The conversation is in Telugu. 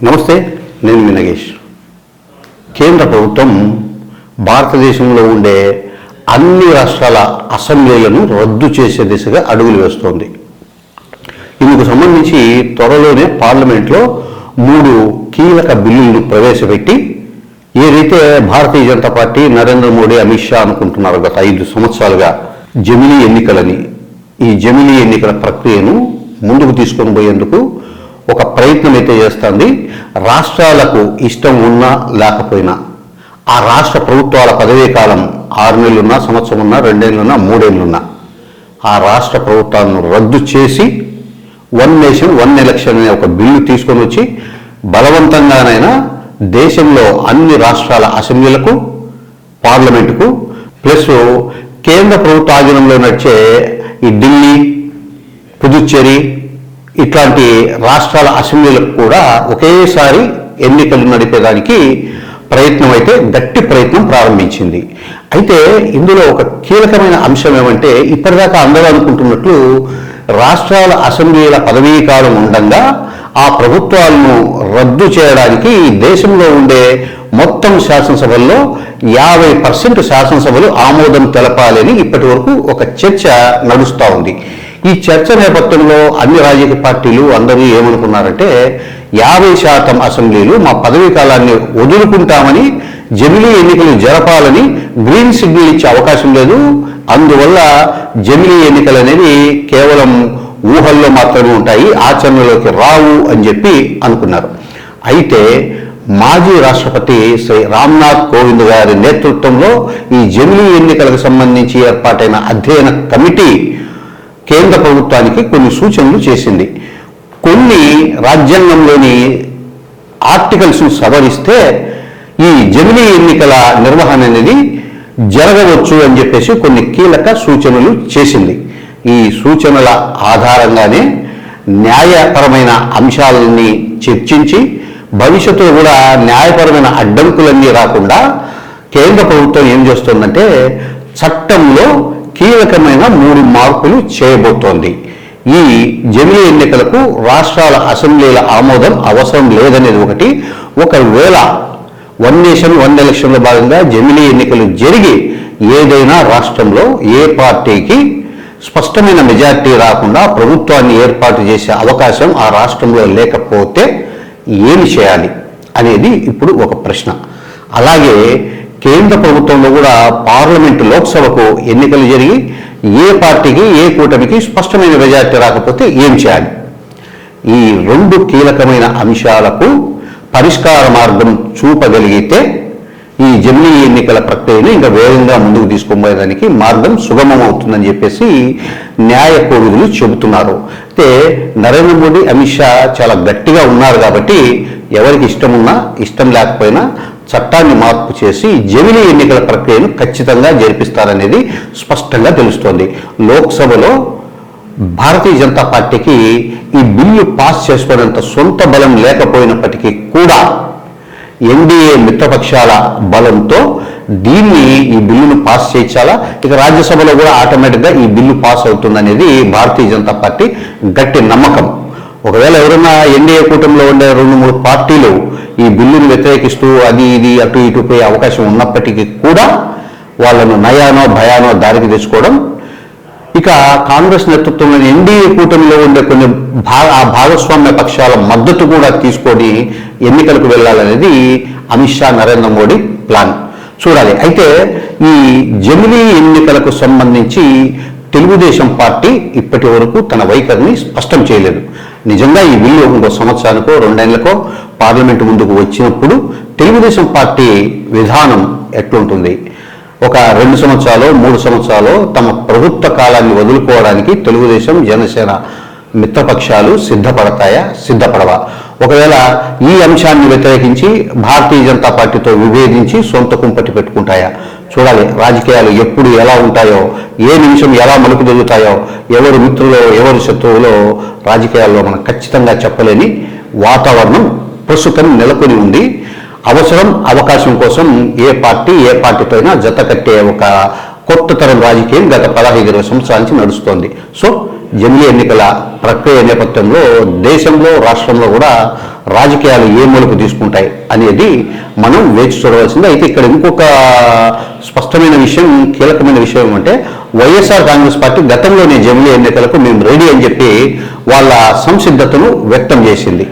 నమస్తే, నేను మీ నగేష్. కేంద్ర ప్రభుత్వం భారతదేశంలో ఉండే అన్ని రాష్ట్రాల అసెంబ్లీలను రద్దు చేసే దిశగా అడుగులు వేస్తోంది. ఇందుకు సంబంధించి త్వరలోనే పార్లమెంట్లో 3 కీలక బిల్లులను ప్రవేశపెట్టి ఏదైతే భారతీయ జనతా పార్టీ, నరేంద్ర మోడీ, అమిత్ షా అనుకుంటున్నారు గత 5 సంవత్సరాలుగా జమిలీ ఎన్నికలని, ఈ జమిలీ ఎన్నికల ప్రక్రియను ముందుకు తీసుకొని పోయేందుకు ఒక ప్రయత్నం అయితే చేస్తుంది. రాష్ట్రాలకు ఇష్టం ఉన్నా లేకపోయినా ఆ రాష్ట్ర ప్రభుత్వాల పదవీ కాలం 6 నెలలున్నా, సంవత్సరం ఉన్నా, 2 ఏళ్ళున్నా, 3 ఏళ్ళున్నా ఆ రాష్ట్ర ప్రభుత్వాలను రద్దు చేసి వన్ నేషన్ వన్ ఎలక్షన్ అనే ఒక బిల్లు తీసుకొని వచ్చి బలవంతంగానైనా దేశంలో అన్ని రాష్ట్రాల అసెంబ్లీలకు, పార్లమెంటుకు ప్లస్ కేంద్ర ప్రభుత్వ ఆధీనంలో నడిచే ఈ ఢిల్లీ, పుదుచ్చేరి ఇట్లాంటి రాష్ట్రాల అసెంబ్లీలకు కూడా ఒకేసారి ఎన్నికలు నడిపేదానికి ప్రయత్నం అయితే గట్టి ప్రయత్నం ప్రారంభించింది. అయితే ఇందులో ఒక కీలకమైన అంశం ఏమంటే, ఇప్పటిదాకా అందరూ అనుకుంటున్నట్లు రాష్ట్రాల అసెంబ్లీల పదవీ కాలం ఉండగా ఆ ప్రభుత్వాలను రద్దు చేయడానికి దేశంలో ఉండే మొత్తం శాసనసభల్లో 50% శాసనసభలు ఆమోదం తెలపాలని ఇప్పటి వరకు ఒక చర్చ నడుస్తూ ఉంది. ఈ చర్చ నేపథ్యంలో అన్ని రాజకీయ పార్టీలు అందరూ ఏమనుకున్నారంటే 50% అసెంబ్లీలు మా పదవీ కాలాన్ని వదులుకుంటామని, జమిలీ ఎన్నికలు జరపాలని గ్రీన్ సిగ్నల్ ఇచ్చే అవకాశం లేదు, అందువల్ల జమిలీ ఎన్నికలు అనేవి కేవలం ఊహల్లో మాత్రమే ఉంటాయి, ఆచరణలోకి రావు అని చెప్పి అనుకున్నారు. అయితే మాజీ రాష్ట్రపతి శ్రీ రామ్నాథ్ కోవింద్ గారి నేతృత్వంలో ఈ జమిలీ ఎన్నికలకు సంబంధించి ఏర్పాటైన అధ్యయన కమిటీ కేంద్ర ప్రభుత్వానికి కొన్ని సూచనలు చేసింది. కొన్ని రాజ్యాంగంలోని ఆర్టికల్స్ను సవరిస్తే ఈ జమిలీ ఎన్నికల నిర్వహణ అనేది జరగవచ్చు అని చెప్పేసి కొన్ని కీలక సూచనలు చేసింది. ఈ సూచనల ఆధారంగానే న్యాయపరమైన అంశాలని చర్చించి భవిష్యత్తులో కూడా న్యాయపరమైన అడ్డంకులన్నీ రాకుండా కేంద్ర ప్రభుత్వం ఏం చేస్తుందంటే చట్టంలో కీలకమైన 3 మార్పులు చేయబోతోంది. ఈ జమిలీ ఎన్నికలకు రాష్ట్రాల అసెంబ్లీల ఆమోదం అవసరం లేదనేది ఒకటి. ఒకవేళ వన్ నేషన్ వన్ ఎలక్షన్లో భాగంగా జమిలీ ఎన్నికలు జరిగి ఏదైనా రాష్ట్రంలో ఏ పార్టీకి స్పష్టమైన మెజార్టీ రాకుండా ప్రభుత్వాన్ని ఏర్పాటు చేసే అవకాశం ఆ రాష్ట్రంలో లేకపోతే ఏమి చేయాలి అనేది ఇప్పుడు ఒక ప్రశ్న. అలాగే కేంద్ర ప్రభుత్వంలో కూడా పార్లమెంటు, లోక్సభకు ఎన్నికలు జరిగి ఏ పార్టీకి, ఏ కూటమికి స్పష్టమైన మెజార్టీ రాకపోతే ఏం చేయాలి? ఈ 2 కీలకమైన అంశాలకు పరిష్కార మార్గం చూపగలిగితే ఈ జమిలీ ఎన్నికల ప్రక్రియను ఇంకా వేగంగా ముందుకు తీసుకుపోయేదానికి మార్గం సుగమం అవుతుందని చెప్పేసి న్యాయ కోవిదులు చెబుతున్నారు. అయితే నరేంద్ర మోడీ, అమిత్ షా చాలా గట్టిగా ఉన్నారు కాబట్టి ఎవరికి ఇష్టం ఉన్నా ఇష్టం లేకపోయినా చట్టాన్ని మార్పు చేసి జమిలీ ఎన్నికల ప్రక్రియను ఖచ్చితంగా జరిపిస్తారనేది స్పష్టంగా తెలుస్తోంది. లోక్సభలో భారతీయ జనతా పార్టీకి ఈ బిల్లు పాస్ చేసుకునేంత సొంత బలం లేకపోయినప్పటికీ కూడా ఎన్డీఏ మిత్రపక్షాల బలంతో ఈ బిల్లును పాస్ చేయించాలా, ఇక రాజ్యసభలో కూడా ఆటోమేటిక్గా ఈ bill pass అవుతుందనేది Bharatiya Janata party గట్టి నమ్మకం. ఒకవేళ ఎవరైనా ఎన్డీఏ కూటమిలో ఉండే 2-3 పార్టీలు ఈ బిల్లును వ్యతిరేకిస్తూ అది ఇది అటు ఇటు పోయే అవకాశం ఉన్నప్పటికీ కూడా వాళ్ళను నయానో భయానో దారికి తెచ్చుకోవడం, ఇక కాంగ్రెస్ నేతృత్వంలోని ఎన్డీఏ కూటమిలో ఉండే కొన్ని భాగస్వామ్య పక్షాల మద్దతు కూడా తీసుకొని ఎన్నికలకు వెళ్ళాలనేది అమిత్ షా, నరేంద్ర మోడీ ప్లాన్. చూడాలి. అయితే ఈ జమిలీ ఎన్నికలకు సంబంధించి తెలుగుదేశం పార్టీ ఇప్పటి వరకు తన వైఖరిని స్పష్టం చేయలేదు. నిజంగా ఈ బిల్లు ఇంకో సంవత్సరానికో 2 ఏళ్లకో పార్లమెంటు ముందుకు వచ్చినప్పుడు తెలుగుదేశం పార్టీ విధానం ఎట్లుంటుంది? ఒక 2 సంవత్సరాలు 3 సంవత్సరాలు తమ ప్రభుత్వ కాలాన్ని వదులుకోవడానికి తెలుగుదేశం, జనసేన మిత్రపక్షాలు సిద్ధపడవా? ఒకవేళ ఈ అంశాన్ని వ్యతిరేకించి భారతీయ జనతా పార్టీతో విభేదించి సొంత కుంపటి పెట్టుకుంటాయా? చూడాలి. రాజకీయాలు ఎప్పుడు ఎలా ఉంటాయో, ఏ నిమిషం ఎలా మలుపు జరుగుతాయో, ఎవరు మిత్రులో ఎవరు శత్రువులో రాజకీయాల్లో మనం ఖచ్చితంగా చెప్పలేని వాతావరణం ప్రస్తుతం నెలకొని ఉంది. అవకాశం కోసం ఏ పార్టీతో అయినా జత కట్టే ఒక కొత్త తరం రాజకీయం గత 15-20 సంవత్సరాల నుంచి నడుస్తోంది. సో జమిలీ ఎన్నికల ప్రక్రియ నేపథ్యంలో దేశంలో రాష్ట్రంలో కూడా రాజకీయాలు ఏ మలుపు తీసుకుంటాయి అనేది మనం వేచి చూడవలసింది. అయితే ఇక్కడ ఇంకొక స్పష్టమైన విషయం, కీలకమైన విషయం ఏమంటే వైఎస్ఆర్ కాంగ్రెస్ పార్టీ గతంలోనే జమిలీ ఎన్నికలకు మేము రెడీ అని చెప్పి వాళ్ళ సంసిద్ధతను వ్యక్తం చేసింది.